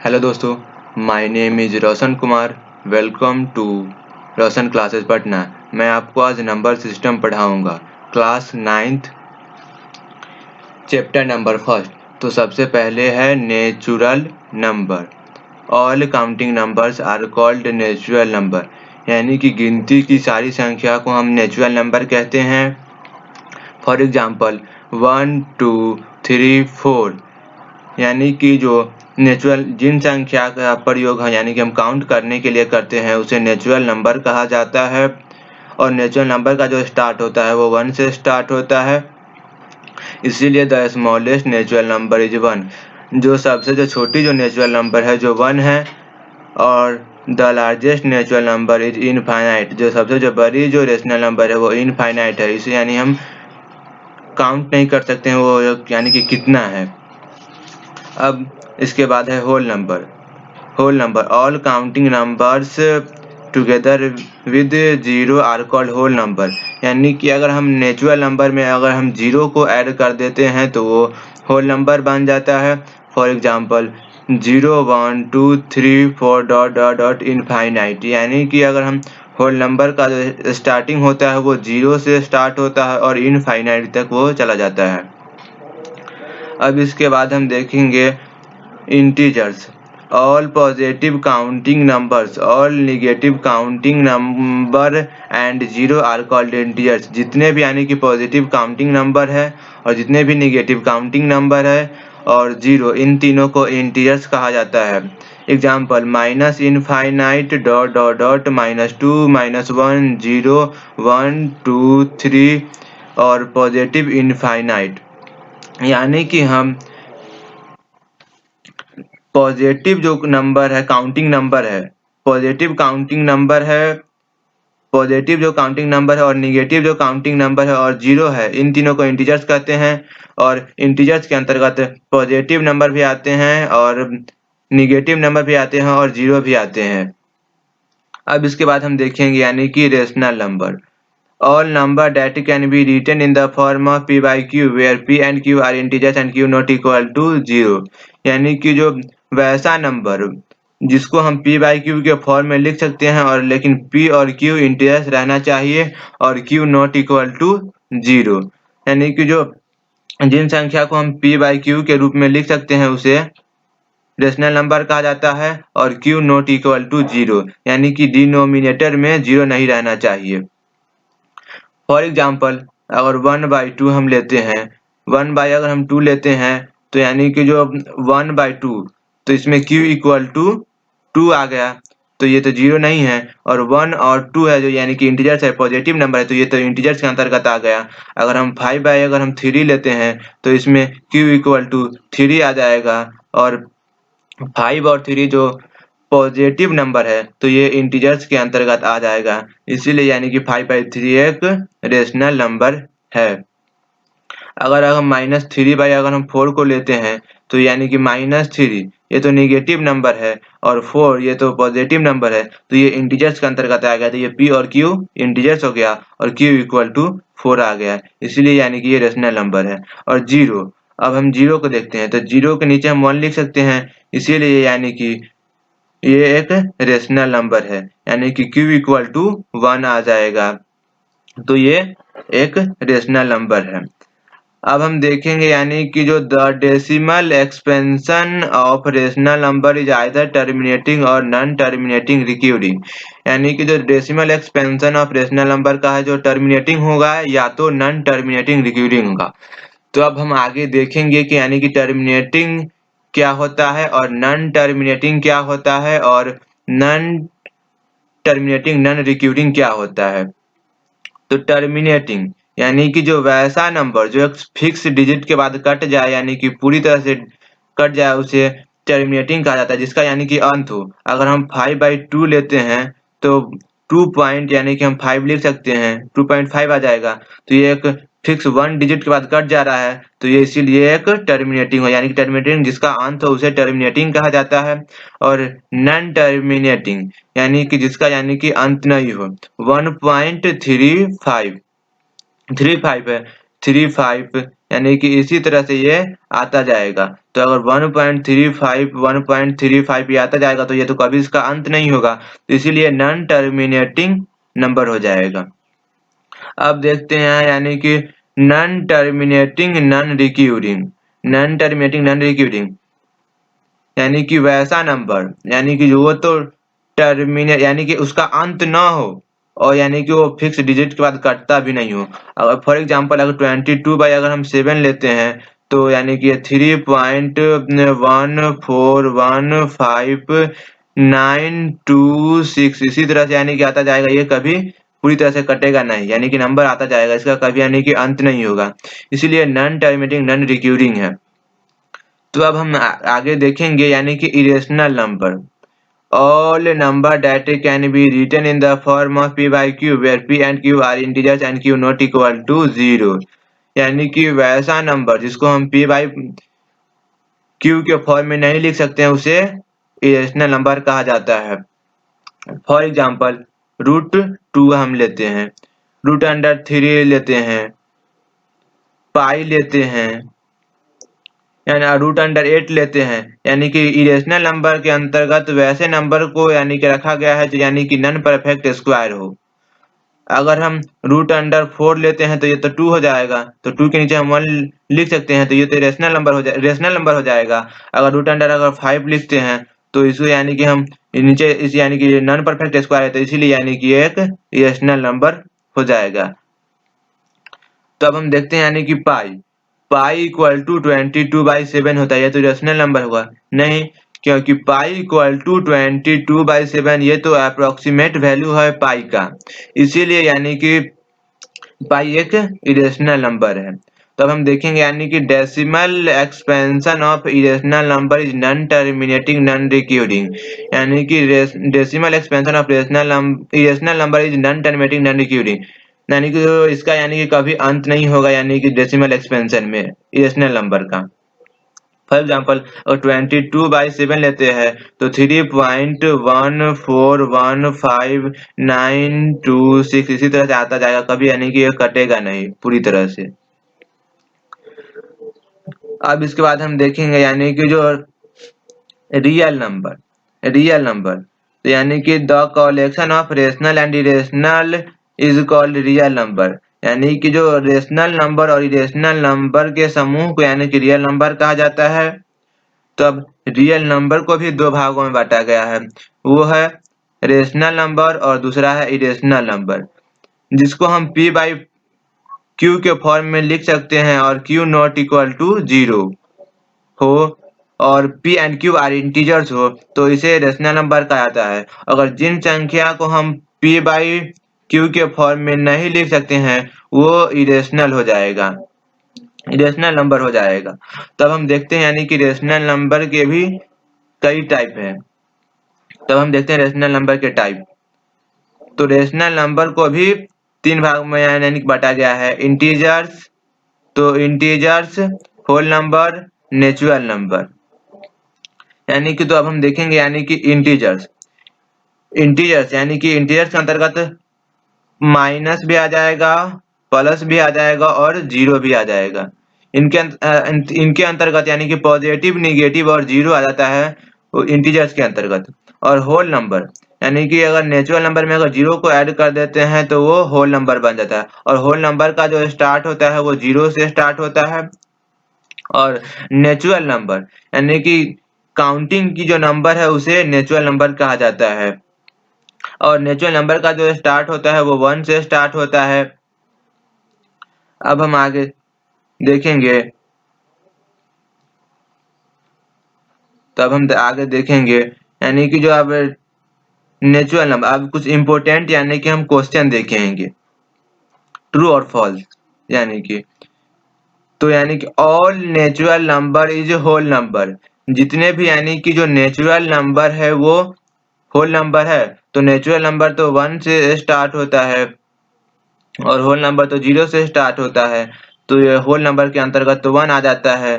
Hello दोस्तों, my name is Roshan Kumar. Welcome to Roshan classes Patna. मैं आपको आज नंबर सिस्टम पढ़ाऊंगा, class 9th, chapter number first. तो सबसे पहले है natural number. All counting numbers are called natural number, यानी कि गिनती की सारी संख्या को हम नेचुरल नंबर कहते हैं। फॉर एग्जाम्पल 1, 2, 3, 4, यानी कि जो नेचुरल जिन संख्या का प्रयोग है यानी कि हम काउंट करने के लिए करते हैं उसे नेचुरल नंबर कहा जाता है। और नेचुरल नंबर का जो स्टार्ट होता है वो 1 से स्टार्ट होता है, इसीलिए the smallest natural number is 1। जो सबसे जो छोटी जो नेचुरल नंबर है जो 1 है, और the largest natural number is infinite. जो सबसे जो बड़ी जो रेशनल नंबर है वो इनफाइनाइट है, इसे यानी हम काउंट नहीं कर सकते हैं वो यानी कि कितना है। अब इसके बाद है whole number. Whole number all counting numbers together with zero are called whole number, यानी कि अगर हम नेचुरल नंबर में अगर हम जीरो को ऐड कर देते हैं तो वो होल नंबर बन जाता है। For example 0, 1, 2, 3, 4 dot dot dot infinite, यानी कि अगर हम होल नंबर का जो स्टार्टिंग होता है वो 0 से स्टार्ट होता है और इनफाइनाइट तक वो चला जाता है। अब इसके बाद हम देखेंगे integers. All positive counting numbers, all negative counting number and zero are called integers. जितने भी यानी कि पॉजिटिव काउंटिंग नंबर है और जितने भी निगेटिव काउंटिंग नंबर है और जीरो, इन तीनों को इंटीजर्स कहा जाता है। Example minus infinite dot dot dot -2, -1, 0, 1, 2, 3 और पॉजिटिव इनफाइनाइट, यानी कि हम पॉजिटिव जो नंबर है काउंटिंग नंबर है, पॉजिटिव काउंटिंग नंबर है, पॉजिटिव जो काउंटिंग नंबर है और निगेटिव जो काउंटिंग नंबर है और जीरो है, इन तीनों को इंटीजर्स कहते हैं। और इंटीजर्स के अंतर्गत पॉजिटिव नंबर भी आते हैं और निगेटिव नंबर भी आते हैं और जीरो भी आते हैं। अब इसके बाद हम देखेंगे यानी कि rational number. All number that can be written in the form of p by q where p and q are integers and q not equal to 0, यानी कि जो वैसा नंबर जिसको हम p by q के फॉर्म में लिख सकते हैं और लेकिन p और q इंटीजर्स रहना चाहिए और q नॉट इक्वल टू 0, यानी कि जो जिन संख्या को हम p by q के रूप में लिख सकते हैं उसे रेशनल नंबर कहा जाता है और q नॉट इक्वल टू 0, यानी कि डिनोमिनेटर में 0 नहीं रहना चाहिए। फॉर एग्जाम्पल अगर 1/2 हम लेते हैं, 1 अगर हम 2 लेते हैं तो यानी कि जो 1/2, तो इसमें q इक्वल टू 2 आ गया, तो ये तो 0 नहीं है। और 1 और 2 है जो यानी कि इंटीजर्स है, पॉजिटिव नंबर है, तो ये तो इंटीजर्स के अंतर्गत आ गया। अगर हम 5/3 लेते हैं तो इसमें q इक्वल टू 3 आ जाएगा, और 5 और 3 जो पॉजिटिव नंबर है तो ये इंटीजर्स के अंतर्गत आ जाएगा, इसीलिए यानी कि 5/3 एक रेशनल नंबर है। अगर हम -3 अगर हम 4 को लेते हैं तो यानी कि -3 ये तो निगेटिव नंबर है और 4 ये तो पॉजिटिव नंबर है, तो ये इंटीजर्स के अंतर्गत आ गया, तो ये p और q इंटीजर्स हो गया और q इक्वल टू 4 आ गया, इसीलिए यानी कि ये रेशनल नंबर है। और जीरो, अब हम जीरो को देखते हैं तो जीरो के नीचे हम 1 लिख सकते हैं, इसीलिए यानी कि ये एक रेशनल नंबर है, यानी कि q इक्वल टू 1 आ जाएगा, तो ये एक रेशनल नंबर है। अब हम देखेंगे यानी कि जो the decimal expansion of rational number is either terminating और नॉन टर्मिनेटिंग रिक्यूरिंग, यानी कि जो decimal expansion of rational number का है जो टर्मिनेटिंग होगा या तो नॉन टर्मिनेटिंग रिक्यूरिंग होगा। तो अब हम आगे देखेंगे कि यानी कि टर्मिनेटिंग क्या होता है और नॉन टर्मिनेटिंग क्या होता है और नॉन टर्मिनेटिंग नॉन रिक्यूरिंग क्या होता है। तो टर्मिनेटिंग यानी कि जो वैसा नंबर जो एक फिक्स डिजिट के बाद कट जाए यानी कि पूरी तरह से कट जाए उसे टर्मिनेटिंग कहा जाता है, जिसका यानी कि अंत हो। अगर हम 5/2 लेते हैं तो 2 पॉइंट यानी कि हम 5 लिख सकते हैं, 2.5 आ जाएगा, तो ये एक फिक्स 1 डिजिट के बाद कट जा रहा है, तो ये इसीलिए एक टर्मिनेटिंग हो, यानी कि टर्मिनेटिंग जिसका अंत हो उसे टर्मिनेटिंग कहा जाता है। और नॉन टर्मिनेटिंग यानी कि जिसका यानी कि अंत नहीं हो, 1.35 35 है, 35 यानी कि इसी तरह से ये आता जाएगा, तो अगर 1.35 ये आता जाएगा तो ये तो कभी इसका अंत नहीं होगा, तो इसीलिए नॉन टर्मिनेटिंग नंबर हो जाएगा। अब देखते हैं यानी कि नॉन टर्मिनेटिंग नॉन रिक्यूरिंग यानी कि वैसा नंबर यानी कि वो तो टर्मिनेट यानी कि उसका अंत ना हो और यानी कि वो फिक्स डिजिट के बाद कटता भी नहीं हो। अगर फॉर एग्जांपल अगर 22 बाई अगर हम 7 लेते हैं तो यानी कि 3.1415926 इसी तरह से यानी कि आता जाएगा, ये कभी पूरी तरह से कटेगा नहीं, यानी कि नंबर आता जाएगा, इसका कभी यानी कि अंत नहीं होगा, इसीलिए नॉन टर्मिनेटिंग नॉन रिक्यूरिंग है। तो अब हम आगे देखेंगे यानी कि irrational number. All number that can be written in the form of p by q where p and q are integers and q not equal to 0 यानी कि वैसा नंबर जिसको हम p by q के फॉर्म में नहीं लिख सकते हैं उसे इरेशनल नंबर कहा जाता है। फॉर एग्जांपल √2 हम लेते हैं, √3 लेते हैं, पाई लेते हैं यानी √8 लेते हैं, यानी कि इरेशनल नंबर के अंतर्गत वैसे नंबर को यानी कि रखा गया है जो यानी कि नॉन परफेक्ट स्क्वायर हो। अगर हम √4 लेते हैं तो ये तो 2 हो जाएगा, तो 2 के नीचे हम 1 लिख सकते हैं, तो ये तो रेशनल नंबर हो जाएगा। अगर अगर 5 लिखते हैं तो इसको यानी कि हम नीचे इस यानी कि नॉन परफेक्ट स्क्वायर है, तो इसीलिए यानी कि एक रेशनल नंबर हो जाएगा। तो अब हम देखते हैं यानी कि पाई इक्वल टू 22/7 होता है, ये तो रेशनल नंबर होगा नहीं, क्योंकि पाई इक्वल टू 22/7 ये तो अप्रोक्सीमेट वैल्यू है पाई का, इसीलिए यानी कि पाई एक इरेशनल नंबर है। तो अब हम देखेंगे यानी कि decimal expansion of irrational number is non terminating non recurring, यानी कि decimal expansion of irrational number is non terminating non recurring, यानी कि इसका यानी कि कभी अंत नहीं होगा, यानी कि डेसिमल एक्सपेंशन में इरेशनल नंबर का। फॉर एग्जाम्पल अगर 22/7 लेते हैं तो 3.1415926 इसी तरह से आता जाएगा, कभी यानी कि ये कटेगा नहीं पूरी तरह से। अब इसके बाद हम देखेंगे यानी कि जो रियल नंबर तो यानी कि the collection of rational and irrational is called real number, यानी कि जो रेशनल नंबर और इरेशनल नंबर के समूह को यानी कि रियल नंबर कहा जाता है। तो अब रियल नंबर को भी दो भागों में बांटा गया है, वो है रेशनल नंबर और दूसरा है इरेशनल नंबर, जिसको हम p बाई q के फॉर्म में लिख सकते हैं और q नॉट इक्वल टू 0 हो और p and q are integers हो तो इसे रेशनल नंबर कहा जाता है। अगर जिन संख्या को हम p बाई q के फॉर्म में नहीं लिख सकते हैं वो इरेशनल नंबर हो जाएगा। तब हम देखते हैं यानी कि रेशनल नंबर के भी कई टाइप हैं। तब हम देखते हैं रेशनल नंबर के टाइप। तो रेशनल नंबर को भी 3 भाग में यानी कि बांटा गया है, इंटीजर्स, तो integers, whole number, natural number, यानी कि तो अब हम देखेंगे यानी कि इंटीजर्स यानी कि इंटीजर्स के अंतर्गत माइनस भी आ जाएगा, प्लस भी आ जाएगा और जीरो भी आ जाएगा। इनके अंतर्गत यानी कि पॉजिटिव, निगेटिव और जीरो आ जाता है वो इंटीजर्स के अंतर्गत। और होल नंबर यानी कि अगर नेचुरल नंबर में अगर जीरो को ऐड कर देते हैं तो वो होल नंबर बन जाता है, और होल नंबर का जो स्टार्ट होता है वो जीरो से स्टार्ट होता है। और नेचुरल नंबर यानी कि काउंटिंग की जो नंबर है उसे नेचुरल नंबर कहा जाता है, और नेचुरल नंबर का जो स्टार्ट होता है वो 1 से स्टार्ट होता है। अब हम आगे देखेंगे, तब हम आगे देखेंगे यानी कि जो अब नेचुरल नंबर, अब कुछ इंपॉर्टेंट यानी कि हम क्वेश्चन देखेंगे ट्रू और फॉल्स, यानी कि तो यानी कि all natural number is whole number, जितने भी यानी कि जो नेचुरल नंबर है वो होल नंबर है, तो नेचुरल नंबर तो 1 से स्टार्ट होता है और होल नंबर तो 0 से स्टार्ट होता है, तो ये होल नंबर के अंतर्गत तो 1 आ जाता है,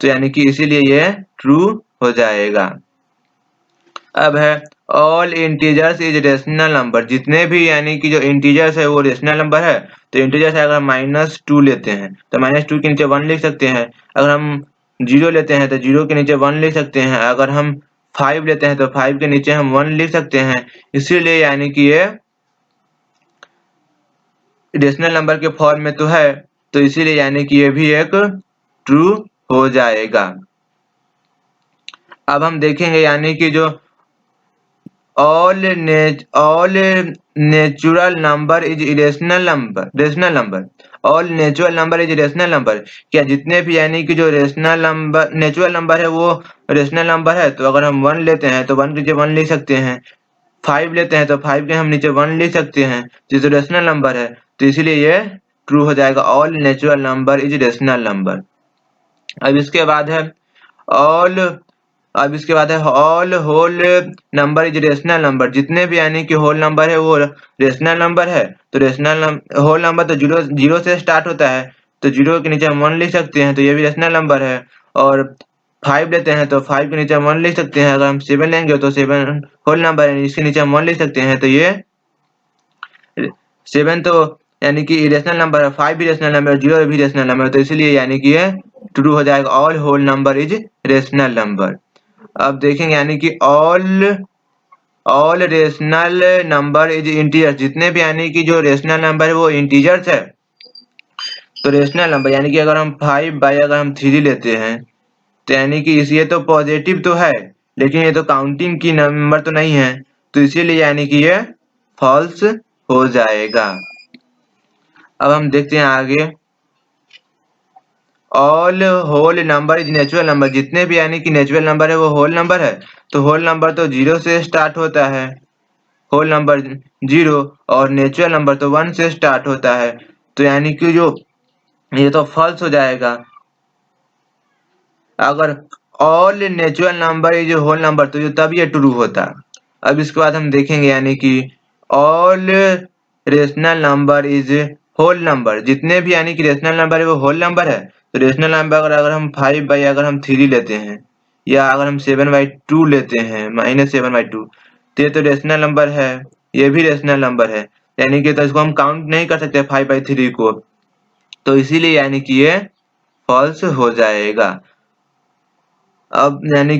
तो यानी कि इसीलिए ये ट्रू हो जाएगा। अब है all integers is rational number, जितने भी यानी कि जो इंटीजर्स है वो रेशनल नंबर है। तो इंटीजर्स अगर -2 लेते हैं तो -2 के नीचे 1 लिख सकते हैं। अगर हम 0 लेते हैं तो 0 के नीचे 1 लिख सकते हैं। अगर हम 5 लेते हैं तो 5 के नीचे हम 1 लिख सकते हैं। इसीलिए यानी कि ये रेशनल नंबर के फॉर्म में तो है, तो इसीलिए यानी कि ये भी एक ट्रू हो जाएगा। अब हम देखेंगे यानी कि जो all natural number is rational number all natural number is rational number. क्या जितने भी यानी कि जो रेशनल नंबर नेचुरल नंबर है वो रेशनल नंबर है? तो अगर हम 1 लेते हैं तो 1 के नीचे 1 लिख सकते हैं। 5 लेते हैं तो 5 के हम नीचे 1 लिख सकते हैं, जो रेशनल नंबर है, तो इसीलिए ये ट्रू हो जाएगा। All natural number is rational number. अब इसके बाद है all whole number is rational number. जितने भी यानी कि होल नंबर है वो रेशनल नंबर है। तो होल नंबर तो जीरो से स्टार्ट होता है, तो 0 के नीचे हम 1 लिख सकते हैं, तो ये भी रेशनल नंबर है। और 5 लेते हैं तो 5 के नीचे हम 1 लिख सकते हैं। अगर हम 7 लेंगे तो 7 होल नंबर है, इसके नीचे हम 1 लिख सकते हैं, तो ये 7 तो यानी कि रेशनल नंबर है, 5 भी रेशनल नंबर है, 0 भी रेशनल नंबर है, तो इसलिए यानी कि ये ट्रू हो जाएगा। All whole number is rational number. अब देखेंगे यानी कि all rational number is integer. जितने भी यानी कि जो रेशनल नंबर है वो इंटीजर्स है। तो रेशनल नंबर यानी कि अगर हम 5 बाई अगर हम 3 लेते हैं तो यानी कि ये तो पॉजिटिव तो है, लेकिन ये तो काउंटिंग की नंबर तो नहीं है, तो इसीलिए यानी कि ये फॉल्स हो जाएगा। अब हम देखते हैं आगे। All whole number is natural number. जितने भी यानी कि नेचुरल नंबर है वो होल नंबर है, तो होल नंबर तो 0 से स्टार्ट होता है, होल नंबर 0, और नेचुरल नंबर तो 1 से स्टार्ट होता है, तो यानी कि जो ये तो फॉल्स हो जाएगा। अगर all natural number is whole number तो तब ये ट्रू होता। अब इसके बाद हम देखेंगे यानी कि all rational number is whole number. जितने भी यानी कि रेशनल नंबर है वो होल नंबर है, तो रेशनल नंबर अगर हम 5 बाई अगर हम 3 लेते हैं, या अगर हम 7 बाई 2 लेते हैं, -7/2, तो ये तो रेशनल नंबर है, ये भी रेशनल नंबर है, यानी कि तो इसको हम काउंट नहीं कर सकते 5/3 को, तो इसीलिए यानी कि ये फॉल्स हो जाएगा। अब यानी